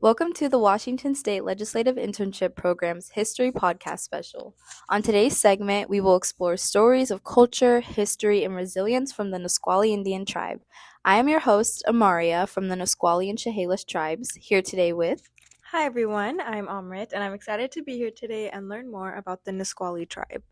Welcome to the Washington State Legislative Internship Program's History Podcast Special. On today's segment, we will explore stories of culture, history, and resilience from the Nisqually Indian Tribe. I am your host, Amaria, from the Nisqually and Chehalis tribes, here today with... Hi everyone, I'm Amrit, and I'm excited to be here today and learn more about the Nisqually tribe.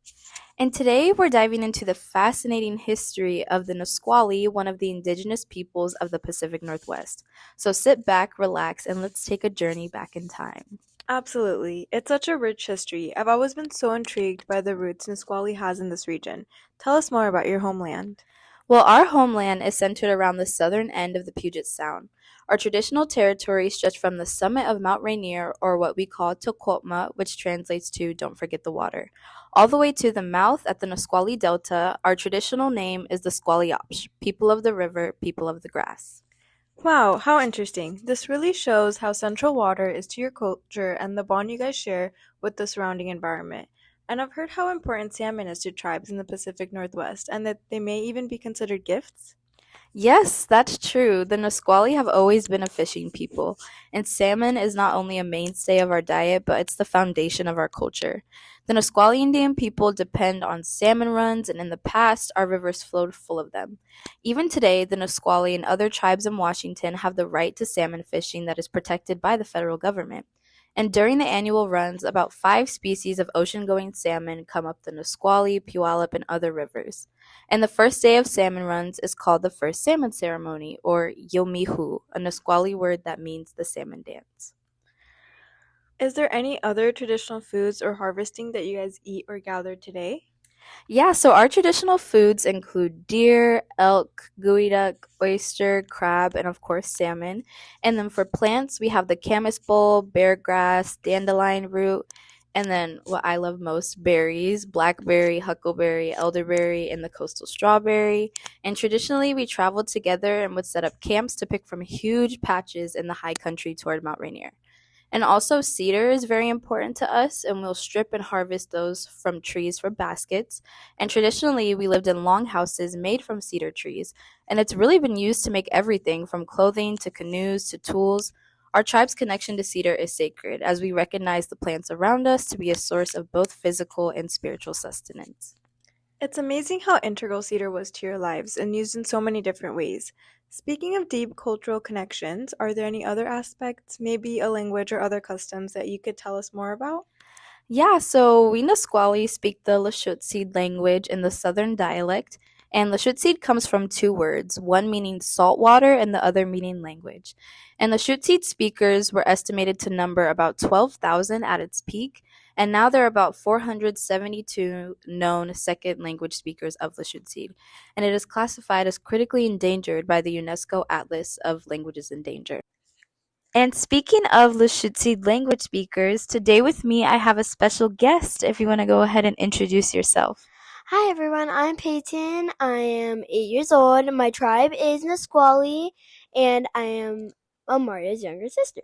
And today we're diving into the fascinating history of the Nisqually, one of the indigenous peoples of the Pacific Northwest. So sit back, relax, and let's take a journey back in time. Absolutely. It's such a rich history. I've always been so intrigued by the roots Nisqually has in this region. Tell us more about your homeland. Well, our homeland is centered around the southern end of the Puget Sound. Our traditional territory stretched from the summit of Mount Rainier, or what we call Tokotma, which translates to Don't Forget the Water, all the way to the mouth at the Nisqually Delta. Our traditional name is the Squaliopsh, people of the river, people of the grass. Wow, how interesting. This really shows how central water is to your culture and the bond you guys share with the surrounding environment. And I've heard how important salmon is to tribes in the Pacific Northwest and that they may even be considered gifts. Yes, that's true. The Nisqually have always been a fishing people, and salmon is not only a mainstay of our diet, but it's the foundation of our culture. The Nisqually Indian people depend on salmon runs, and in the past, our rivers flowed full of them. Even today, the Nisqually and other tribes in Washington have the right to salmon fishing that is protected by the federal government. And during the annual runs, about 5 species of ocean-going salmon come up the Nisqually, Puyallup, and other rivers. And the first day of salmon runs is called the first salmon ceremony, or Yomihu, a Nisqually word that means the salmon dance. Is there any other traditional foods or harvesting that you guys eat or gather today? Yeah, so our traditional foods include deer, elk, geoduck, oyster, crab, and of course salmon. And then for plants, we have the camas bowl, bear grass, dandelion root, and then what I love most, berries, blackberry, huckleberry, elderberry, and the coastal strawberry. And traditionally, we traveled together and would set up camps to pick from huge patches in the high country toward Mount Rainier. And also, cedar is very important to us, and we'll strip and harvest those from trees for baskets. And traditionally, we lived in long houses made from cedar trees, and it's really been used to make everything from clothing to canoes to tools. Our tribe's connection to cedar is sacred, as we recognize the plants around us to be a source of both physical and spiritual sustenance. It's amazing how integral cedar was to your lives and used in so many different ways. Speaking of deep cultural connections, are there any other aspects, maybe a language or other customs that you could tell us more about? Yeah, so we Nisqually speak the Lushootseed language in the southern dialect, and Lushootseed comes from 2 words, one meaning salt water and the other meaning language. And Lushootseed speakers were estimated to number about 12,000 at its peak, and now there are about 472 known second language speakers of Lushootseed, and it is classified as critically endangered by the UNESCO Atlas of Languages in Danger. And speaking of Lushootseed language speakers, today with me I have a special guest. If you want to go ahead and introduce yourself. Hi everyone, I'm Peyton. I am 8 years old. My tribe is Nisqually, and I am Amaria's younger sister.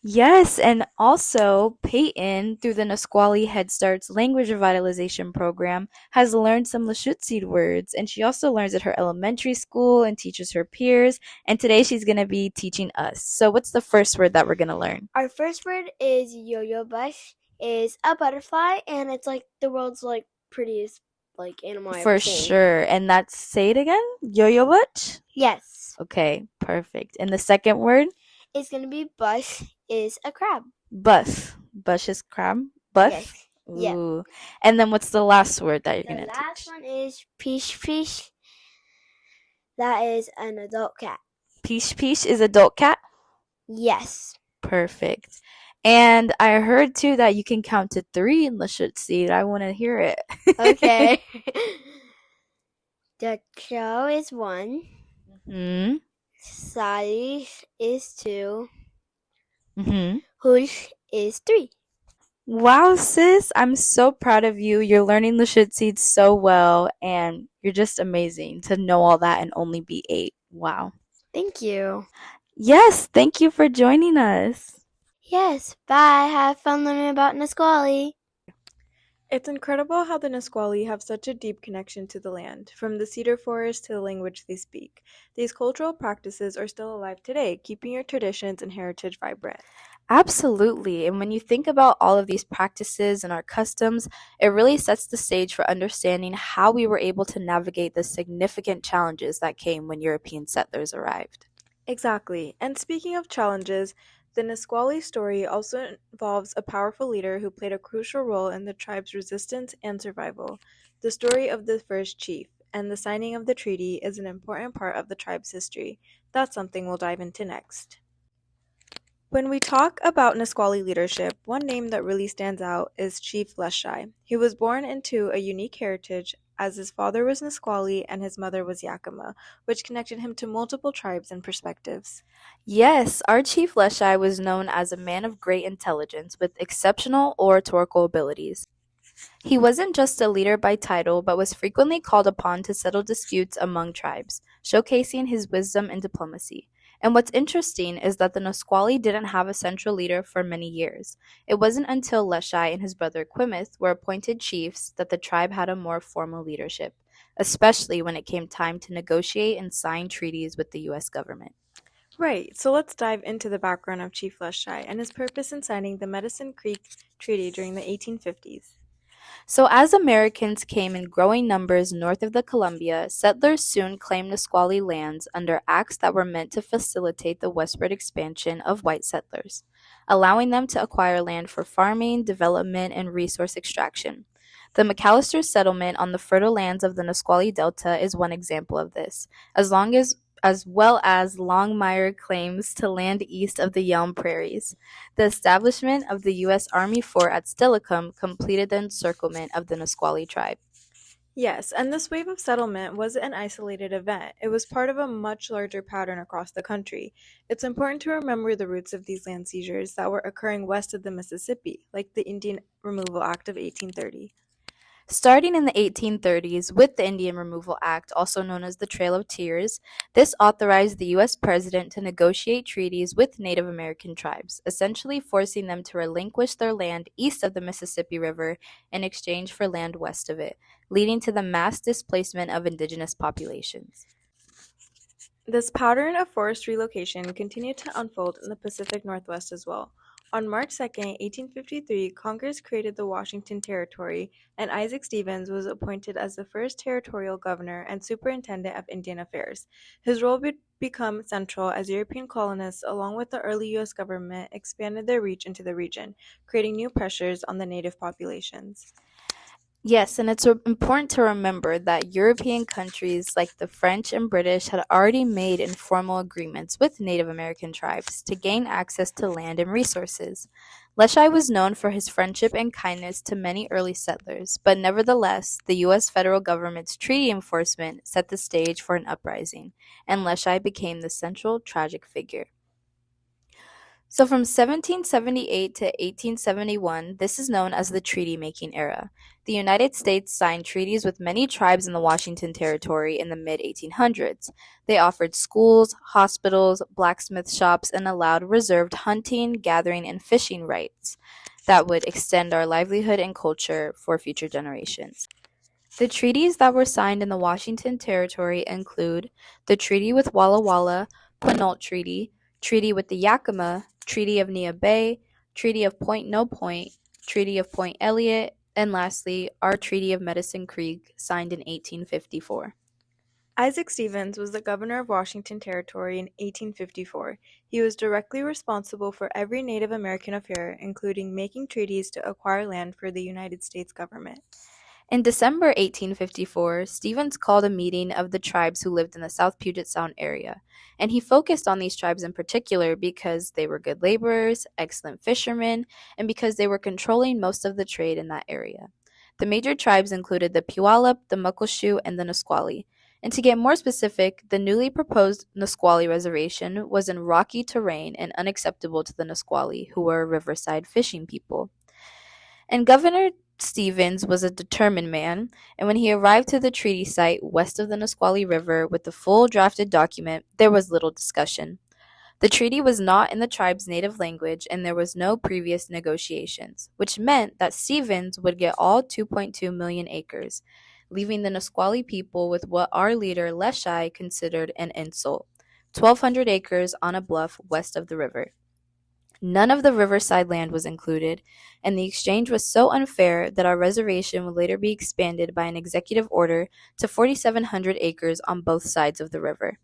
Yes, and also Peyton, through the Nisqually Head Start's language revitalization program, has learned some Lushootseed words, and she also learns at her elementary school and teaches her peers, and today she's going to be teaching us. So what's the first word that we're going to learn? Our first word is yo-yo bush, is a butterfly, and it's like the world's like prettiest like animal I've For ever seen. sure. And that's, say it again, yo-yo butch? Yes. Okay, perfect. And the second word? It's gonna be bush, is a crab. Buff. Bush is crab? Buff? Yes. Yeah. Ooh. And then what's the last word that you're The going to last teach? one is peach. That is an adult cat. Peach is adult cat? Yes. Perfect. And I heard too that you can count to 3 in Lushootseed. I want to hear it. Okay. The crow is 1. Hmm. Sally is 2. Hmm. Hulk is 3. Wow, sis. I'm so proud of you. You're learning Lushootseed so well, and you're just amazing to know all that and only be 8. Wow. Thank you. Yes, thank you for joining us. Yes, bye. Have fun learning about Nisqually. It's incredible how the Nisqually have such a deep connection to the land, from the cedar forest to the language they speak. These cultural practices are still alive today, keeping your traditions and heritage vibrant. Absolutely. And when you think about all of these practices and our customs, it really sets the stage for understanding how we were able to navigate the significant challenges that came when European settlers arrived. Exactly. And speaking of challenges, the Nisqually story also involves a powerful leader who played a crucial role in the tribe's resistance and survival. The story of the first chief and the signing of the treaty is an important part of the tribe's history. That's something we'll dive into next. When we talk about Nisqually leadership, one name that really stands out is Chief Leshai. He was born into a unique heritage as his father was Nisqually and his mother was Yakima, which connected him to multiple tribes and perspectives. Yes, our chief Leshai was known as a man of great intelligence with exceptional oratorical abilities. He wasn't just a leader by title, but was frequently called upon to settle disputes among tribes, showcasing his wisdom and diplomacy. And what's interesting is that the Nisqually didn't have a central leader for many years. It wasn't until Leshai and his brother Quimith were appointed chiefs that the tribe had a more formal leadership, especially when it came time to negotiate and sign treaties with the U.S. government. Right, so let's dive into the background of Chief Leshai and his purpose in signing the Medicine Creek Treaty during the 1850s. So, as Americans came in growing numbers north of the Columbia, settlers soon claimed Nisqually lands under acts that were meant to facilitate the westward expansion of white settlers, allowing them to acquire land for farming, development, and resource extraction. The McAllister settlement on the fertile lands of the Nisqually Delta is one example of this, as well as Longmire claims to land east of the Yelm Prairies. The establishment of the U.S. Army fort at Steilacoom completed the encirclement of the Nisqually tribe. Yes, and this wave of settlement wasn't an isolated event. It was part of a much larger pattern across the country. It's important to remember the roots of these land seizures that were occurring west of the Mississippi, like the Indian Removal Act of 1830. Starting in the 1830s with the Indian Removal Act, also known as the Trail of Tears, this authorized the U.S. president to negotiate treaties with Native American tribes, essentially forcing them to relinquish their land east of the Mississippi River in exchange for land west of it, leading to the mass displacement of indigenous populations. This pattern of forced relocation continued to unfold in the Pacific Northwest as well. On March 2, 1853, Congress created the Washington Territory, and Isaac Stevens was appointed as the first territorial governor and superintendent of Indian Affairs. His role would become central as European colonists, along with the early U.S. government, expanded their reach into the region, creating new pressures on the native populations. Yes, and it's important to remember that European countries like the French and British had already made informal agreements with Native American tribes to gain access to land and resources. Leshai was known for his friendship and kindness to many early settlers, but nevertheless, the U.S. federal government's treaty enforcement set the stage for an uprising, and Leshai became the central tragic figure. So from 1778 to 1871, this is known as the treaty-making era. The United States signed treaties with many tribes in the Washington Territory in the mid-1800s. They offered schools, hospitals, blacksmith shops, and allowed reserved hunting, gathering, and fishing rights that would extend our livelihood and culture for future generations. The treaties that were signed in the Washington Territory include the Treaty with Walla Walla, Quinault Treaty, Treaty with the Yakima, Treaty of Nia Bay, Treaty of Point No Point, Treaty of Point Elliott, and lastly, our Treaty of Medicine Creek, signed in 1854. Isaac Stevens was the governor of Washington Territory in 1854. He was directly responsible for every Native American affair, including making treaties to acquire land for the United States government. In December 1854, Stevens called a meeting of the tribes who lived in the South Puget Sound area, and he focused on these tribes in particular because they were good laborers, excellent fishermen, and because they were controlling most of the trade in that area. The major tribes included the Puyallup, the Muckleshoot, and the Nisqually. And to get more specific, the newly proposed Nisqually Reservation was in rocky terrain and unacceptable to the Nisqually, who were a riverside fishing people. And Governor Stevens was a determined man, and when he arrived to the treaty site west of the Nisqually River with the full drafted document, there was little discussion. The treaty was not in the tribe's native language and there was no previous negotiations, which meant that Stevens would get all 2.2 million acres, leaving the Nisqually people with what our leader Leshai considered an insult: 1,200 acres on a bluff west of the river. None of the riverside land was included, and the exchange was so unfair that our reservation would later be expanded by an executive order to 4,700 acres on both sides of the river.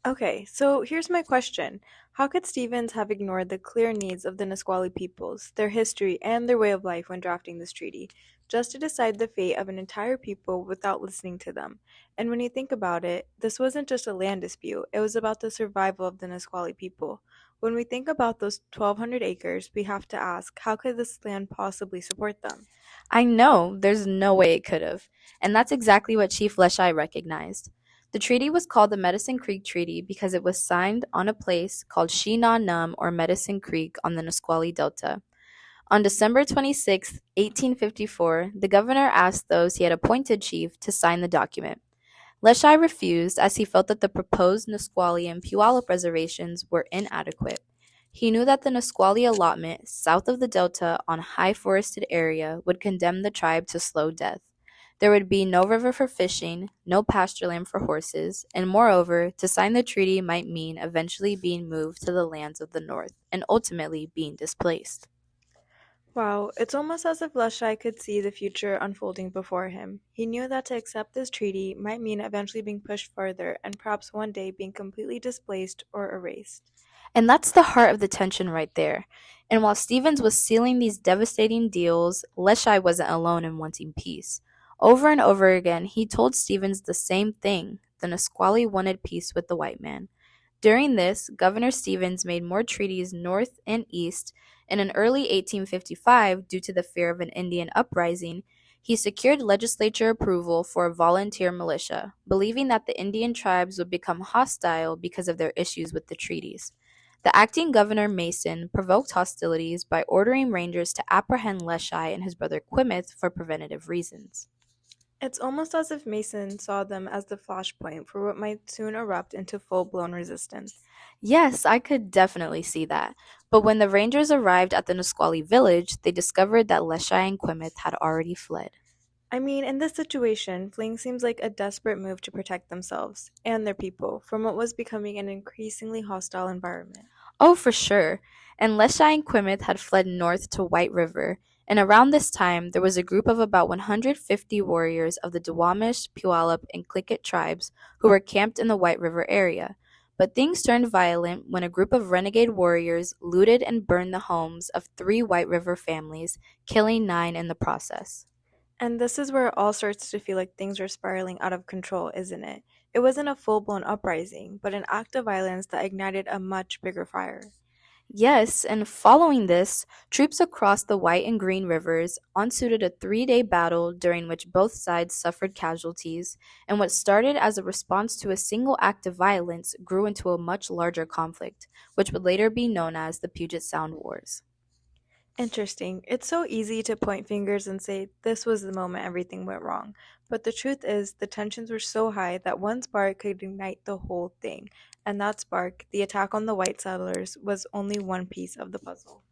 Okay, so here's my question. How could Stevens have ignored the clear needs of the Nisqually peoples, their history, and their way of life when drafting this treaty, just to decide the fate of an entire people without listening to them? And when you think about it, this wasn't just a land dispute, it was about the survival of the Nisqually people. When we think about those 1,200 acres, we have to ask, how could this land possibly support them? I know, there's no way it could have, and that's exactly what Chief Leshai recognized. The treaty was called the Medicine Creek Treaty because it was signed on a place called Num or Medicine Creek on the Nisqually Delta. On December 26, 1854, the governor asked those he had appointed chief to sign the document. Leshai refused as he felt that the proposed Nisqually and Puyallup reservations were inadequate. He knew that the Nisqually allotment south of the delta on high forested area would condemn the tribe to slow death. There would be no river for fishing, no pasture land for horses, and moreover, to sign the treaty might mean eventually being moved to the lands of the north and ultimately being displaced. Wow, it's almost as if Leshai could see the future unfolding before him. He knew that to accept this treaty might mean eventually being pushed further and perhaps one day being completely displaced or erased. And that's the heart of the tension right there. And while Stevens was sealing these devastating deals, Leshai wasn't alone in wanting peace. Over and over again, he told Stevens the same thing: the Nisqually wanted peace with the white man. During this, Governor Stevens made more treaties north and east, and in early 1855, due to the fear of an Indian uprising, he secured legislature approval for a volunteer militia, believing that the Indian tribes would become hostile because of their issues with the treaties. The acting governor Mason provoked hostilities by ordering rangers to apprehend Leshai and his brother Quimith for preventative reasons. It's almost as if Mason saw them as the flashpoint for what might soon erupt into full-blown resistance. Yes, I could definitely see that. But when the rangers arrived at the Nisqually village, they discovered that Leshai and Quimith had already fled. I mean, in this situation, fleeing seems like a desperate move to protect themselves and their people from what was becoming an increasingly hostile environment. Oh, for sure. And Leshai and Quimith had fled north to White River, and around this time there was a group of about 150 warriors of the Duwamish, Puyallup, and Cliquot tribes who were camped in the White River area. But things turned violent when a group of renegade warriors looted and burned the homes of 3 White River families, killing 9 in the process. And this is where it all starts to feel like things are spiraling out of control, isn't it? It wasn't a full-blown uprising, but an act of violence that ignited a much bigger fire. Yes, and following this, troops across the White and Green Rivers ensued a 3-day battle during which both sides suffered casualties, and what started as a response to a single act of violence grew into a much larger conflict, which would later be known as the Puget Sound Wars. Interesting. It's so easy to point fingers and say this was the moment everything went wrong. But the truth is, the tensions were so high that one spark could ignite the whole thing. And that spark, the attack on the white settlers, was only one piece of the puzzle.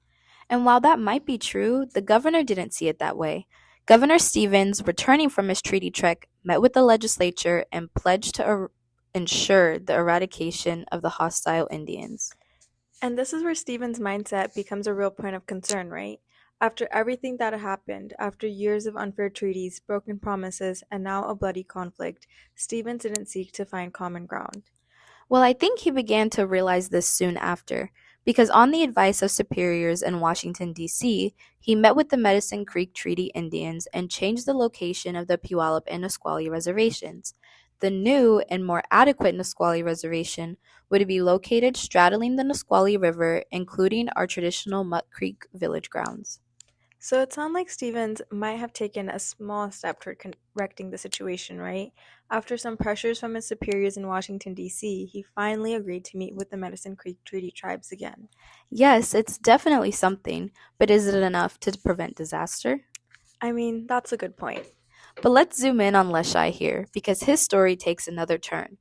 And while that might be true, the governor didn't see it that way. Governor Stevens, returning from his treaty trek, met with the legislature and pledged to ensure the eradication of the hostile Indians. And this is where Stephen's mindset becomes a real point of concern, right? After everything that had happened, after years of unfair treaties, broken promises, and now a bloody conflict, Stephen didn't seek to find common ground. Well, I think he began to realize this soon after, because on the advice of superiors in Washington, D.C., he met with the Medicine Creek Treaty Indians and changed the location of the Puyallup and Nisqually reservations. The new and more adequate Nisqually reservation would be located straddling the Nisqually River, including our traditional Mutt Creek village grounds. So it sounds like Stevens might have taken a small step toward correcting the situation, right? After some pressures from his superiors in Washington, D.C., he finally agreed to meet with the Medicine Creek Treaty Tribes again. Yes, it's definitely something, but is it enough to prevent disaster? I mean, that's a good point. But let's zoom in on Leshai here, because his story takes another turn.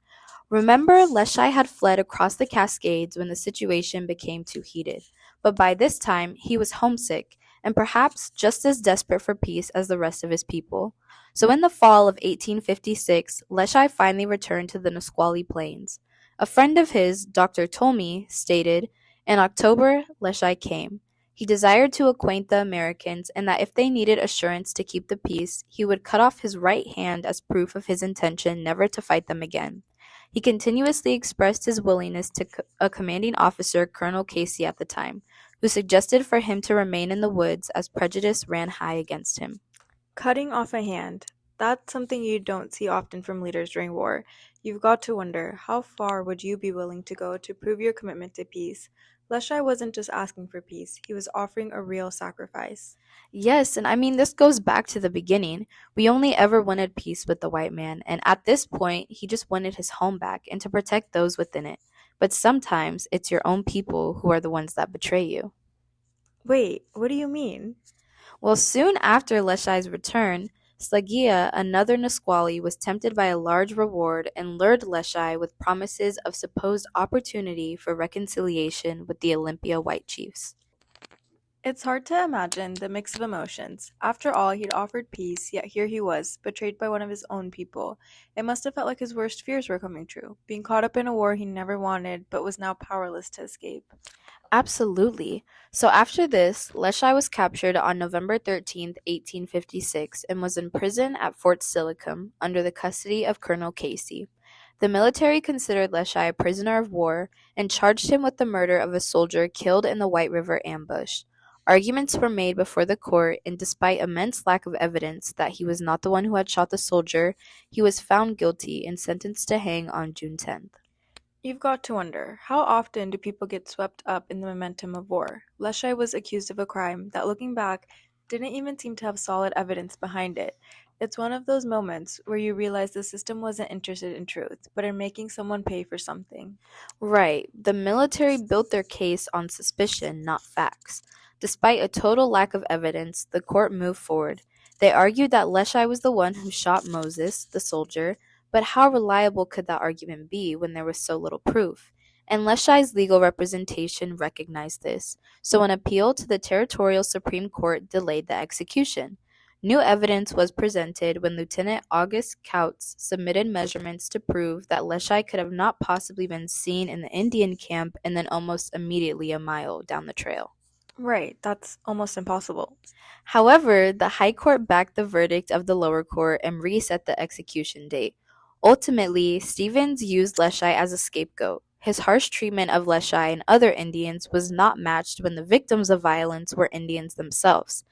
Remember, Leshai had fled across the Cascades when the situation became too heated, but by this time he was homesick and perhaps just as desperate for peace as the rest of his people. So in the fall of 1856, Leshai finally returned to the Nisqually Plains. A friend of his, Dr. Tolmie, stated, "In October, Leshai came. He desired to acquaint the Americans, and that if they needed assurance to keep the peace, he would cut off his right hand as proof of his intention never to fight them again." He continuously expressed his willingness to a commanding officer, Colonel Casey at the time, who suggested for him to remain in the woods as prejudice ran high against him. Cutting off a hand. That's something you don't see often from leaders during war. You've got to wonder, how far would you be willing to go to prove your commitment to peace? Leshai wasn't just asking for peace, he was offering a real sacrifice. Yes, and I mean, this goes back to the beginning. We only ever wanted peace with the white man, and at this point, he just wanted his home back and to protect those within it. But sometimes it's your own people who are the ones that betray you. Wait, what do you mean? Well, soon after Leshai's return, Slagia, another Nisqually, was tempted by a large reward and lured Leshai with promises of supposed opportunity for reconciliation with the Olympia white chiefs. It's hard to imagine the mix of emotions. After all, he'd offered peace, yet here he was, betrayed by one of his own people. It must have felt like his worst fears were coming true, being caught up in a war he never wanted, but was now powerless to escape. Absolutely. So after this, Leshai was captured on November 13th, 1856, and was imprisoned at Fort Silicum under the custody of Colonel Casey. The military considered Leshai a prisoner of war and charged him with the murder of a soldier killed in the White River ambush. Arguments were made before the court, and despite immense lack of evidence that he was not the one who had shot the soldier, he was found guilty and sentenced to hang on June 10th. You've got to wonder, how often do people get swept up in the momentum of war? Leshai was accused of a crime that, looking back, didn't even seem to have solid evidence behind it. It's one of those moments where you realize the system wasn't interested in truth, but in making someone pay for something. Right. The military built their case on suspicion, not facts. Despite a total lack of evidence, the court moved forward. They argued that Leshai was the one who shot Moses, the soldier, but how reliable could that argument be when there was so little proof? And Leshai's legal representation recognized this, so an appeal to the Territorial Supreme Court delayed the execution. New evidence was presented when Lieutenant August Kautz submitted measurements to prove that Leshai could have not possibly been seen in the Indian camp and then almost immediately a mile down the trail. Right, that's almost impossible. However, the High Court backed the verdict of the lower court and reset the execution date. Ultimately, Stevens used Leshai as a scapegoat. His harsh treatment of Leshai and other Indians was not matched when the victims of violence were Indians themselves.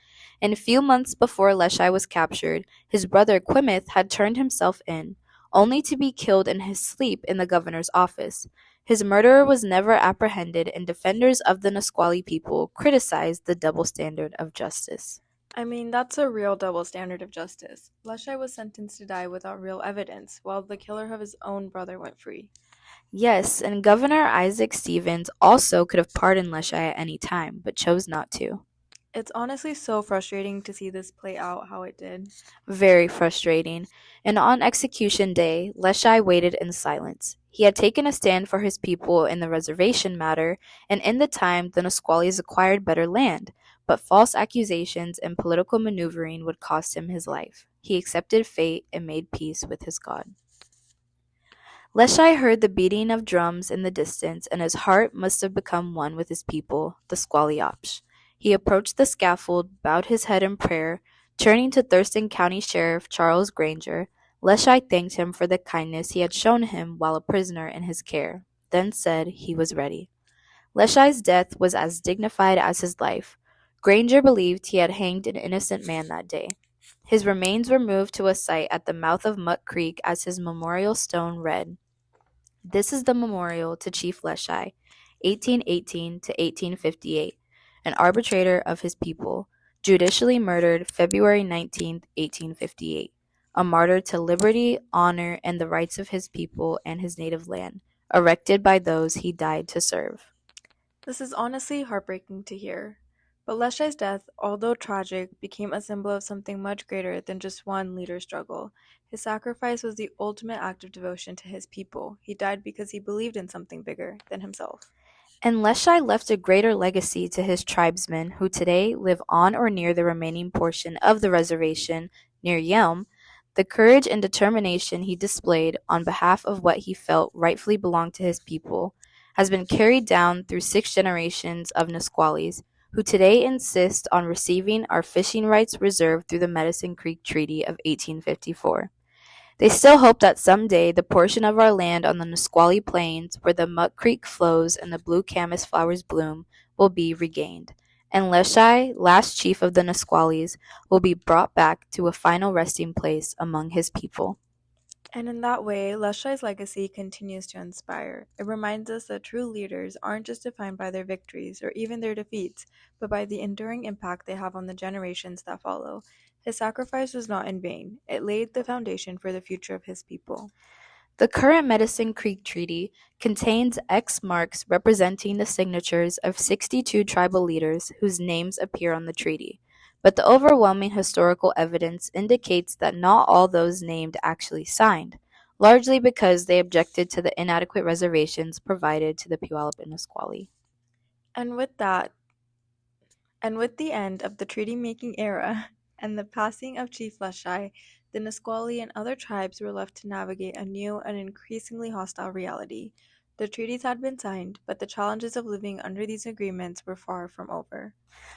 And a few months before Leshai was captured, his brother Quimith had turned himself in, only to be killed in his sleep in the governor's office. His murderer was never apprehended, and defenders of the Nisqually people criticized the double standard of justice. I mean, that's a real double standard of justice. Leshai was sentenced to die without real evidence, while the killer of his own brother went free. Yes, and Governor Isaac Stevens also could have pardoned Leshai at any time, but chose not to. It's honestly so frustrating to see this play out how it did. Very frustrating. And on execution day, Leshai waited in silence. He had taken a stand for his people in the reservation matter, and in the time the Nisquallies acquired better land, but false accusations and political maneuvering would cost him his life. He accepted fate and made peace with his God. Leshai heard the beating of drums in the distance, and his heart must have become one with his people, the Squalliopsh. He approached the scaffold, bowed his head in prayer. Turning to Thurston County Sheriff Charles Granger, Leshai thanked him for the kindness he had shown him while a prisoner in his care, then said he was ready. Leshai's death was as dignified as his life. Granger believed he had hanged an innocent man that day. His remains were moved to a site at the mouth of Muck Creek as his memorial stone read, "This is the memorial to Chief Leshai, 1818 to 1858, an arbitrator of his people, judicially murdered February 19, 1858, a martyr to liberty, honor, and the rights of his people and his native land, erected by those he died to serve." This is honestly heartbreaking to hear. But Leshai's death, although tragic, became a symbol of something much greater than just one leader's struggle. His sacrifice was the ultimate act of devotion to his people. He died because he believed in something bigger than himself. And Leshai left a greater legacy to his tribesmen who today live on or near the remaining portion of the reservation near Yelm. The courage and determination he displayed on behalf of what he felt rightfully belonged to his people has been carried down through 6 generations of Nisquallies, who today insist on receiving our fishing rights reserved through the Medicine Creek Treaty of 1854. They still hope that someday the portion of our land on the Nisqually Plains where the Muck Creek flows and the blue camas flowers bloom will be regained, and Leshai, last chief of the Nisquallies, will be brought back to a final resting place among his people. And in that way, Leshai's legacy continues to inspire. It reminds us that true leaders aren't just defined by their victories or even their defeats, but by the enduring impact they have on the generations that follow. His sacrifice was not in vain. It laid the foundation for the future of his people. The current Medicine Creek Treaty contains X marks representing the signatures of 62 tribal leaders whose names appear on the treaty, but the overwhelming historical evidence indicates that not all those named actually signed, largely because they objected to the inadequate reservations provided to the Puyallup and Nisqually. And with that, and with the end of the treaty-making era and the passing of Chief Leshai, the Nisqually and other tribes were left to navigate a new and increasingly hostile reality. The treaties had been signed, but the challenges of living under these agreements were far from over.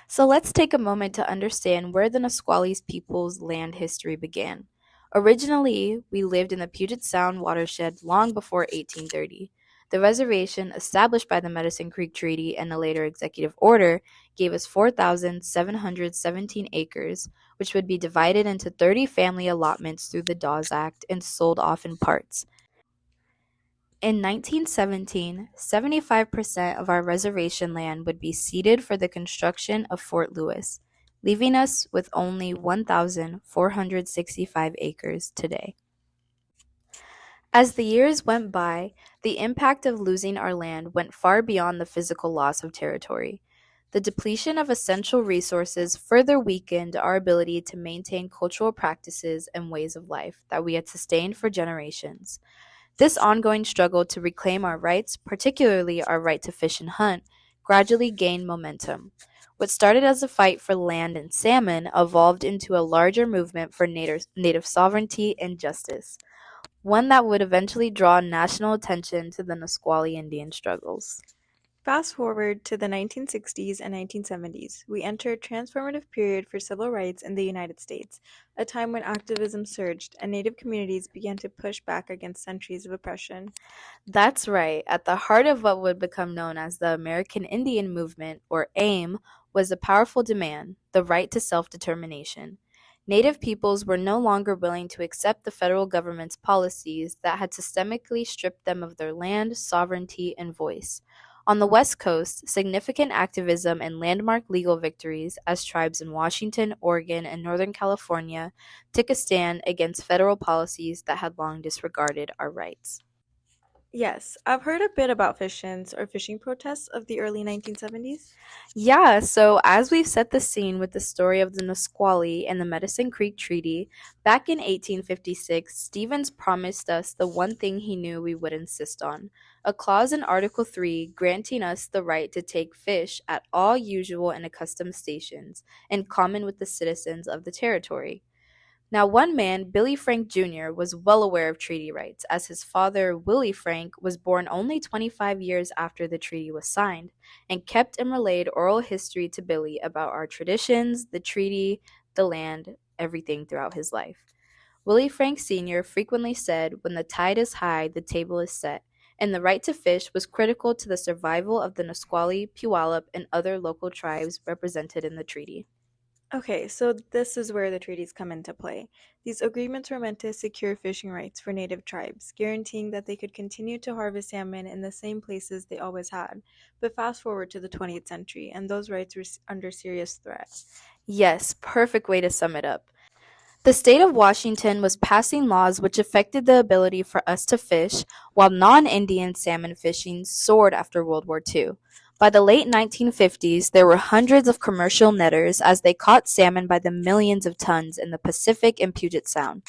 So let's take a moment to understand where the Nisquallies people's land history began. Originally, we lived in the Puget Sound watershed long before 1830. The reservation, established by the Medicine Creek Treaty and a later executive order, gave us 4,717 acres, which would be divided into 30 family allotments through the Dawes Act and sold off in parts. In 1917, 75% of our reservation land would be ceded for the construction of Fort Lewis, leaving us with only 1,465 acres today. As the years went by, the impact of losing our land went far beyond the physical loss of territory. The depletion of essential resources further weakened our ability to maintain cultural practices and ways of life that we had sustained for generations. This ongoing struggle to reclaim our rights, particularly our right to fish and hunt, gradually gained momentum. What started as a fight for land and salmon evolved into a larger movement for native sovereignty and justice, one that would eventually draw national attention to the Nisqually Indian struggles. Fast forward to the 1960s and 1970s, we enter a transformative period for civil rights in the United States, a time when activism surged and Native communities began to push back against centuries of oppression. That's right. At the heart of what would become known as the American Indian Movement, or AIM, was a powerful demand, the right to self-determination. Native peoples were no longer willing to accept the federal government's policies that had systemically stripped them of their land, sovereignty, and voice. On the West Coast, significant activism and landmark legal victories as tribes in Washington, Oregon, and Northern California took a stand against federal policies that had long disregarded our rights. Yes, I've heard a bit about fish-ins or fishing protests of the early 1970s. Yeah, so as we've set the scene with the story of the Nisqually and the Medicine Creek Treaty, back in 1856, Stevens promised us the one thing he knew we would insist on, a clause in Article 3 granting us the right to take fish at all usual and accustomed stations, in common with the citizens of the territory. Now, one man, Billy Frank Jr., was well aware of treaty rights, as his father, Willie Frank, was born only 25 years after the treaty was signed, and kept and relayed oral history to Billy about our traditions, the treaty, the land, everything throughout his life. Willie Frank Sr. frequently said, "When the tide is high, the table is set," and the right to fish was critical to the survival of the Nisqually, Puyallup, and other local tribes represented in the treaty. Okay, so this is where the treaties come into play. These agreements were meant to secure fishing rights for Native tribes, guaranteeing that they could continue to harvest salmon in the same places they always had. But fast forward to the 20th century, and those rights were under serious threat. Yes, perfect way to sum it up. The state of Washington was passing laws which affected the ability for us to fish, while non-Indian salmon fishing soared after World War II. By the late 1950s, there were hundreds of commercial netters as they caught salmon by the millions of tons in the Pacific and Puget Sound.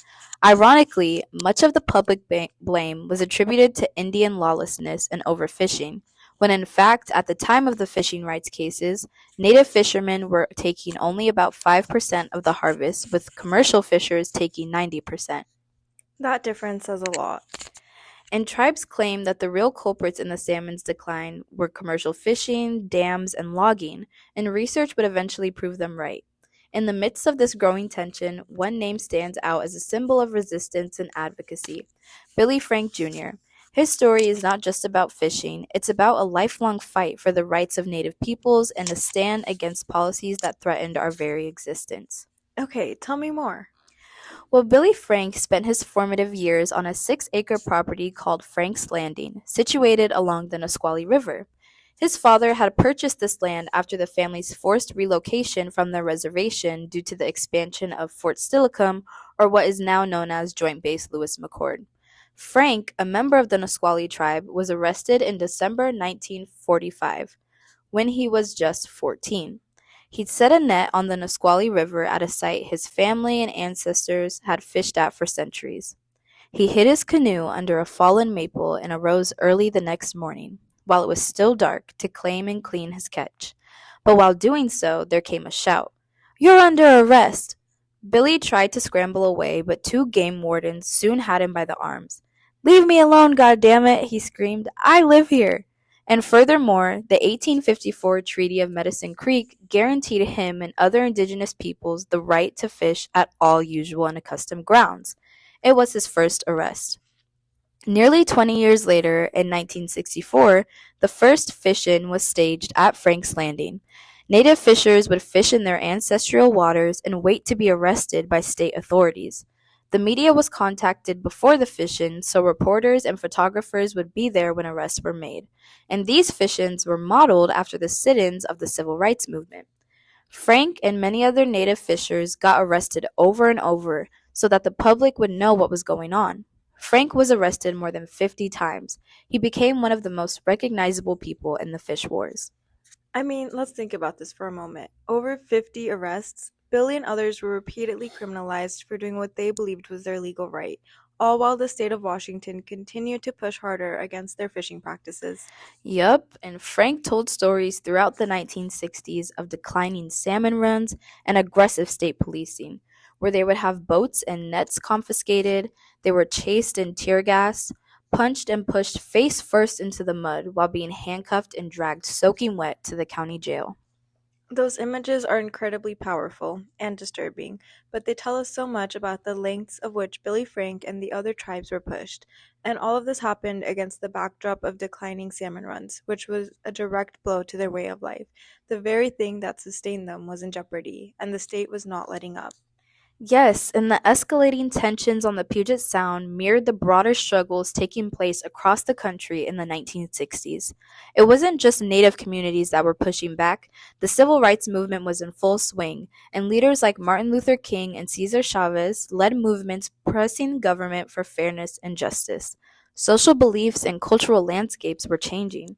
Ironically, much of the public blame was attributed to Indian lawlessness and overfishing, when in fact, at the time of the fishing rights cases, native fishermen were taking only about 5% of the harvest, with commercial fishers taking 90%. That difference says a lot. And tribes claim that the real culprits in the salmon's decline were commercial fishing, dams, and logging, and research would eventually prove them right. In the midst of this growing tension, one name stands out as a symbol of resistance and advocacy: Billy Frank Jr. His story is not just about fishing, it's about a lifelong fight for the rights of Native peoples and a stand against policies that threatened our very existence. Okay, tell me more. Well, Billy Frank spent his formative years on a 6-acre property called Frank's Landing, situated along the Nisqually River. His father had purchased this land after the family's forced relocation from their reservation due to the expansion of Fort Steilacoom, or what is now known as Joint Base Lewis McChord. Frank, a member of the Nisqually tribe, was arrested in December 1945, when he was just 14. He'd set a net on the Nisqually River at a site his family and ancestors had fished at for centuries. He hid his canoe under a fallen maple and arose early the next morning, while it was still dark, to claim and clean his catch. But while doing so, there came a shout. "You're under arrest!" Billy tried to scramble away, but 2 game wardens soon had him by the arms. "Leave me alone, goddammit!" he screamed. "I live here!" And furthermore, the 1854 Treaty of Medicine Creek guaranteed him and other indigenous peoples the right to fish at all usual and accustomed grounds. It was his first arrest. Nearly 20 years later, in 1964, the first fish-in was staged at Frank's Landing. Native fishers would fish in their ancestral waters and wait to be arrested by state authorities. The media was contacted before the fish-in, so reporters and photographers would be there when arrests were made. And these fish-ins were modeled after the sit-ins of the civil rights movement. Frank and many other native fishers got arrested over and over so that the public would know what was going on. Frank was arrested more than 50 times. He became one of the most recognizable people in the fish wars. I mean, let's think about this for a moment. Over 50 arrests, Billy and others were repeatedly criminalized for doing what they believed was their legal right, all while the state of Washington continued to push harder against their fishing practices. Yup, and Frank told stories throughout the 1960s of declining salmon runs and aggressive state policing, where they would have boats and nets confiscated, they were chased and tear gassed, punched and pushed face first into the mud while being handcuffed and dragged soaking wet to the county jail. Those images are incredibly powerful and disturbing, but they tell us so much about the lengths of which Billy Frank and the other tribes were pushed. And all of this happened against the backdrop of declining salmon runs, which was a direct blow to their way of life. The very thing that sustained them was in jeopardy, and the state was not letting up. Yes, and the escalating tensions on the Puget Sound mirrored the broader struggles taking place across the country in the 1960s. It wasn't just Native communities that were pushing back, the civil rights movement was in full swing, and leaders like Martin Luther King and Cesar Chavez led movements pressing government for fairness and justice. Social beliefs and cultural landscapes were changing.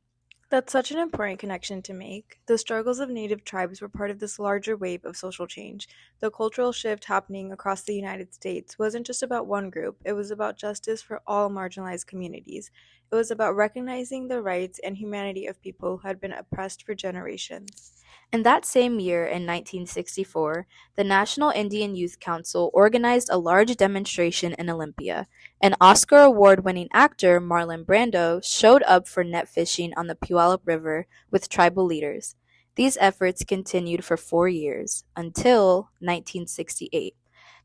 That's such an important connection to make. The struggles of Native tribes were part of this larger wave of social change. The cultural shift happening across the United States wasn't just about one group, it was about justice for all marginalized communities. It was about recognizing the rights and humanity of people who had been oppressed for generations. In that same year, in 1964, the National Indian Youth Council organized a large demonstration in Olympia. An Oscar award-winning actor, Marlon Brando, showed up for net fishing on the Puyallup River with tribal leaders. These efforts continued for 4 years, until 1968.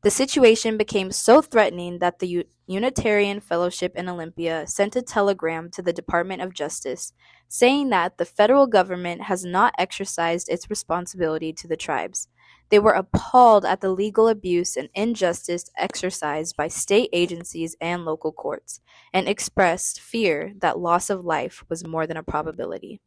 The situation became so threatening that the Unitarian Fellowship in Olympia sent a telegram to the Department of Justice saying that the federal government has not exercised its responsibility to the tribes. They were appalled at the legal abuse and injustice exercised by state agencies and local courts, and expressed fear that loss of life was more than a probability.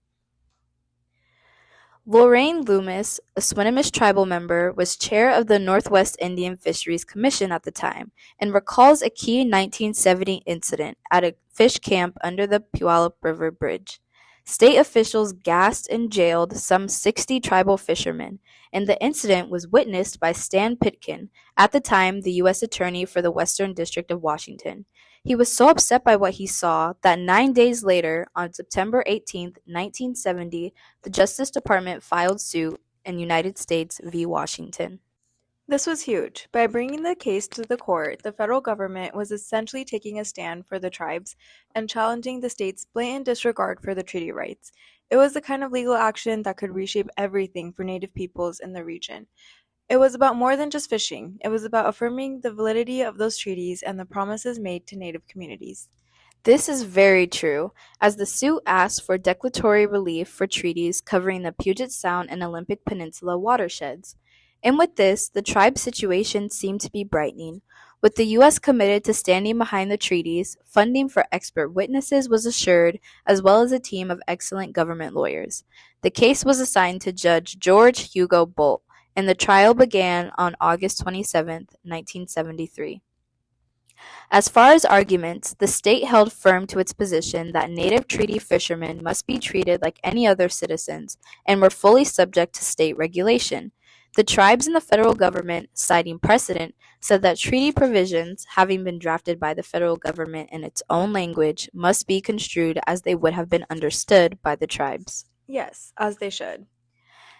Lorraine Loomis, a Swinomish tribal member, was chair of the Northwest Indian Fisheries Commission at the time and recalls a key 1970 incident at a fish camp under the Puyallup River Bridge. State officials gassed and jailed some 60 tribal fishermen, and the incident was witnessed by Stan Pitkin, at the time the U.S. Attorney for the Western District of Washington. He was so upset by what he saw that 9 days later, on September 18, 1970, the Justice Department filed suit in United States v. Washington. This was huge. By bringing the case to the court, the federal government was essentially taking a stand for the tribes and challenging the state's blatant disregard for the treaty rights. It was the kind of legal action that could reshape everything for Native peoples in the region. It was about more than just fishing. It was about affirming the validity of those treaties and the promises made to Native communities. This is very true, as the suit asked for declaratory relief for treaties covering the Puget Sound and Olympic Peninsula watersheds. And with this, the tribe's situation seemed to be brightening. With the U.S. committed to standing behind the treaties, funding for expert witnesses was assured, as well as a team of excellent government lawyers. The case was assigned to Judge George Hugo Bolt, and the trial began on August 27, 1973. As far as arguments, the state held firm to its position that native treaty fishermen must be treated like any other citizens and were fully subject to state regulation. The tribes and the federal government, citing precedent, said that treaty provisions, having been drafted by the federal government in its own language, must be construed as they would have been understood by the tribes. Yes, as they should.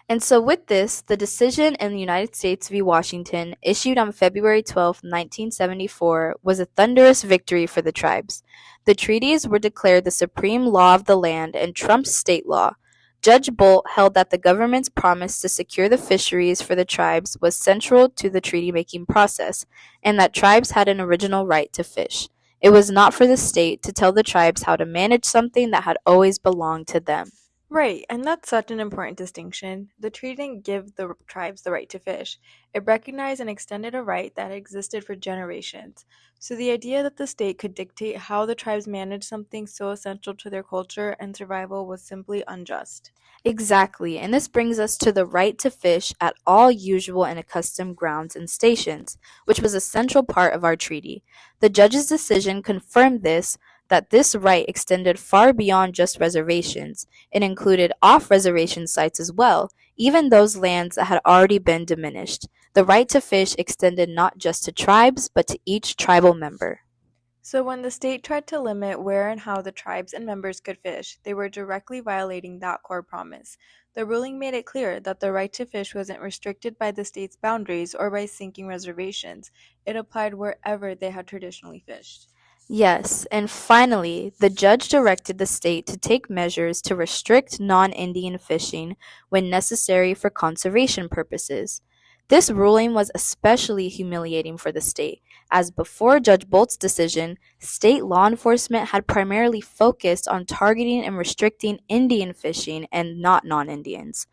And so with this, the decision in the United States v. Washington, issued on February 12, 1974, was a thunderous victory for the tribes. The treaties were declared the supreme law of the land and trumped state law. Judge Bolt held that the government's promise to secure the fisheries for the tribes was central to the treaty-making process, and that tribes had an original right to fish. It was not for the state to tell the tribes how to manage something that had always belonged to them. Right, and that's such an important distinction. The treaty didn't give the tribes the right to fish. It recognized and extended a right that had existed for generations. So the idea that the state could dictate how the tribes managed something so essential to their culture and survival was simply unjust. Exactly, and this brings us to the right to fish at all usual and accustomed grounds and stations, which was a central part of our treaty. The judge's decision confirmed that this right extended far beyond just reservations. It included off-reservation sites as well, even those lands that had already been diminished. The right to fish extended not just to tribes, but to each tribal member. So when the state tried to limit where and how the tribes and members could fish, they were directly violating that core promise. The ruling made it clear that the right to fish wasn't restricted by the state's boundaries or by sinking reservations. It applied wherever they had traditionally fished. Yes, and finally, the judge directed the state to take measures to restrict non-Indian fishing when necessary for conservation purposes. This ruling was especially humiliating for the state, as before Judge Bolt's decision, state law enforcement had primarily focused on targeting and restricting Indian fishing and not non-Indians.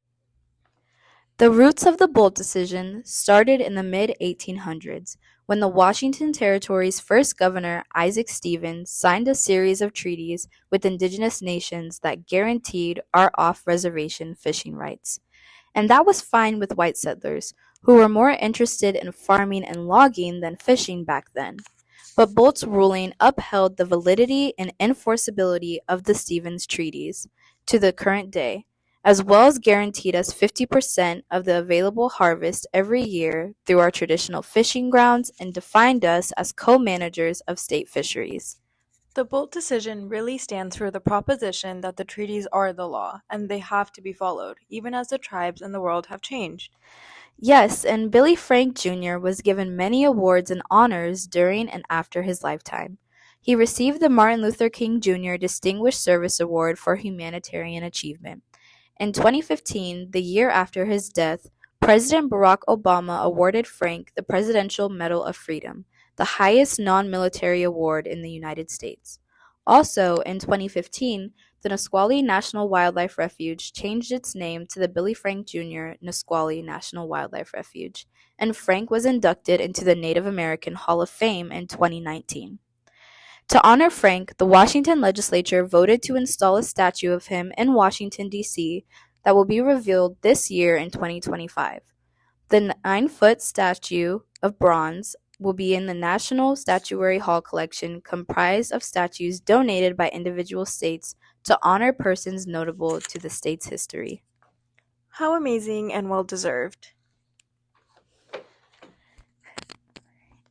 The roots of the Bolt decision started in the mid-1800s, when the Washington Territory's first governor, Isaac Stevens, signed a series of treaties with indigenous nations that guaranteed our off-reservation fishing rights. And that was fine with white settlers, who were more interested in farming and logging than fishing back then. But Bolt's ruling upheld the validity and enforceability of the Stevens treaties to the current day, as well as guaranteed us 50% of the available harvest every year through our traditional fishing grounds and defined us as co-managers of state fisheries. The Bolt decision really stands for the proposition that the treaties are the law, and they have to be followed, even as the tribes and the world have changed. Yes, and Billy Frank Jr. was given many awards and honors during and after his lifetime. He received the Martin Luther King Jr. Distinguished Service Award for Humanitarian Achievement. In 2015, the year after his death, President Barack Obama awarded Frank the Presidential Medal of Freedom, the highest non-military award in the United States. Also, in 2015, the Nisqually National Wildlife Refuge changed its name to the Billy Frank Jr. Nisqually National Wildlife Refuge, and Frank was inducted into the Native American Hall of Fame in 2019. To honor Frank, the Washington legislature voted to install a statue of him in Washington, D.C. that will be revealed this year in 2025. The 9-foot statue of bronze will be in the National Statuary Hall collection, comprised of statues donated by individual states to honor persons notable to the state's history. How amazing and well deserved.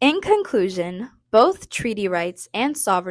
In conclusion, both treaty rights and sovereignty